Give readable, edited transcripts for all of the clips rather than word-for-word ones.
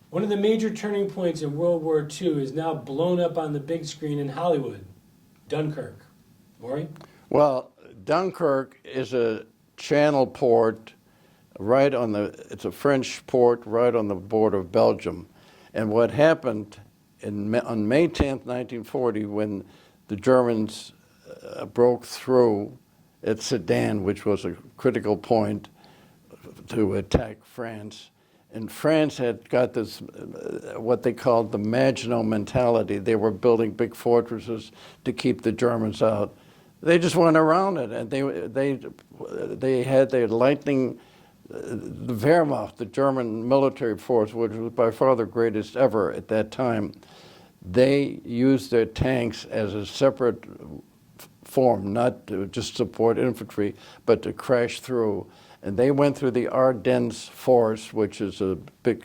One of the major turning points in World War II is now blown up on the big screen in Hollywood, Dunkirk. Maury? Well, Dunkirk is a channel port right on it's a French port right on the border of Belgium. And what happened on May 10th, 1940, when the Germans broke through at Sedan, which was a critical point to attack France, and France had got this, what they called the Maginot mentality. They were building big fortresses to keep the Germans out. They just went around it, and they had their lightning, the Wehrmacht, the German military force, which was by far the greatest ever at that time. They used their tanks as a separate form, not to just support infantry, but to crash through. And they went through the Ardennes forest, which is a big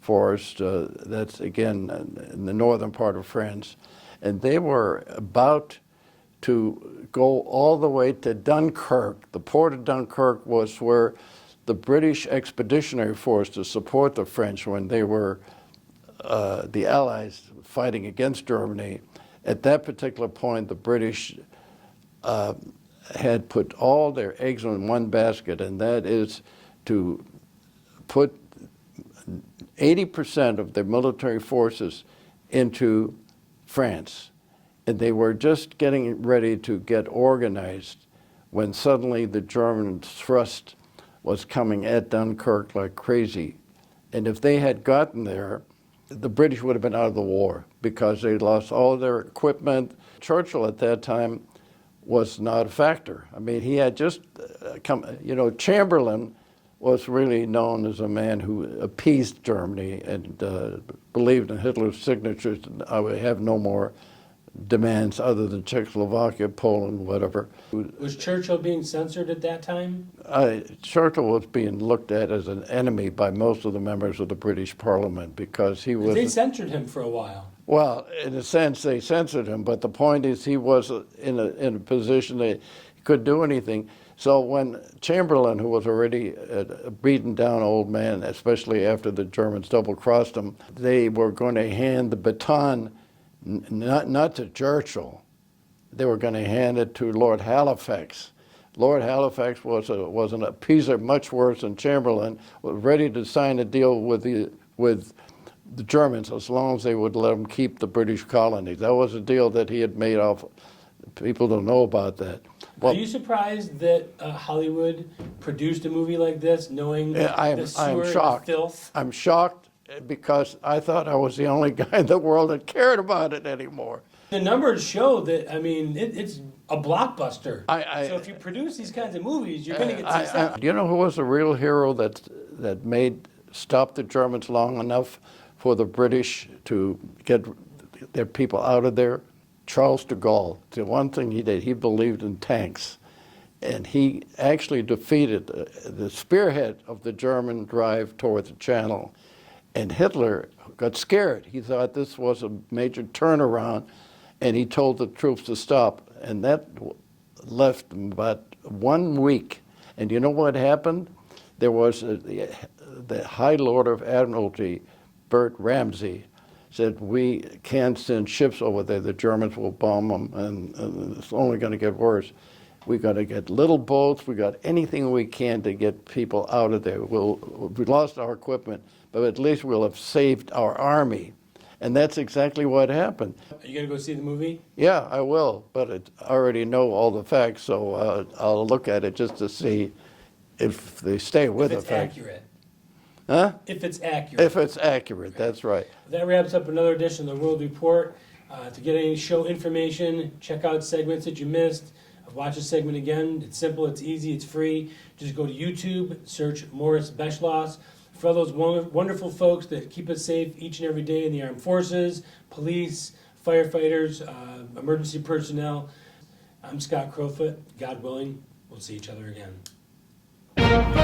forest that's, again, in the northern part of France. And they were about to go all the way to Dunkirk. The port of Dunkirk was where the British Expeditionary Force, to support the French when they were the Allies fighting against Germany. At that particular point, the British had put all their eggs in one basket, and that is to put 80% of their military forces into France. And they were just getting ready to get organized when suddenly the German thrust was coming at Dunkirk like crazy. And if they had gotten there, the British would have been out of the war because they lost all their equipment. Churchill at that time was not a factor. I mean, he had just come, Chamberlain was really known as a man who appeased Germany and believed in Hitler's signatures. I would have no more demands other than Czechoslovakia, Poland, whatever. Was Churchill being censored at that time? Churchill was being looked at as an enemy by most of the members of the British Parliament because he was... They censored him for a while. Well, in a sense, they censored him, but the point is he was in a position that he couldn't do anything. So when Chamberlain, who was already a beaten down old man, especially after the Germans double-crossed him, they were going to hand the baton not to Churchill. They were going to hand it to Lord Halifax. Lord Halifax was an appeaser much worse than Chamberlain, was ready to sign a deal with the Germans as long as they would let them keep the British colonies. That was a deal that he had made off. People don't know about that. Well, are you surprised that Hollywood produced a movie like this, knowing the sewer and the filth? I'm shocked because I thought I was the only guy in the world that cared about it anymore. The numbers show that, I mean, it's a blockbuster. So if you produce these kinds of movies, you're going to get success. Do you know who was the real hero that stopped the Germans long enough for the British to get their people out of there? Charles de Gaulle. The one thing he did, he believed in tanks. And he actually defeated the spearhead of the German drive toward the Channel. And Hitler got scared. He thought this was a major turnaround, and he told the troops to stop. And that left them about 1 week. And you know what happened? There was the High Lord of Admiralty, Bert Ramsay, said, we can't send ships over there. The Germans will bomb them, and it's only going to get worse. We got to get little boats. We got anything we can to get people out of there. We lost our equipment, but at least we'll have saved our army. And that's exactly what happened. Are you going to go see the movie? Yeah, I will, but I already know all the facts, so I'll look at it just to see if they stay with the facts. If it's accurate. Huh? If it's accurate. If it's accurate, that's right. That wraps up another edition of the World Report. To get any show information, check out segments that you missed. Watch a segment again. It's simple, it's easy, it's free. Just go to YouTube, search Morris Beschloss. For all those wonderful folks that keep us safe each and every day in the armed forces, police, firefighters, emergency personnel, I'm Scott Crowfoot. God willing, we'll see each other again.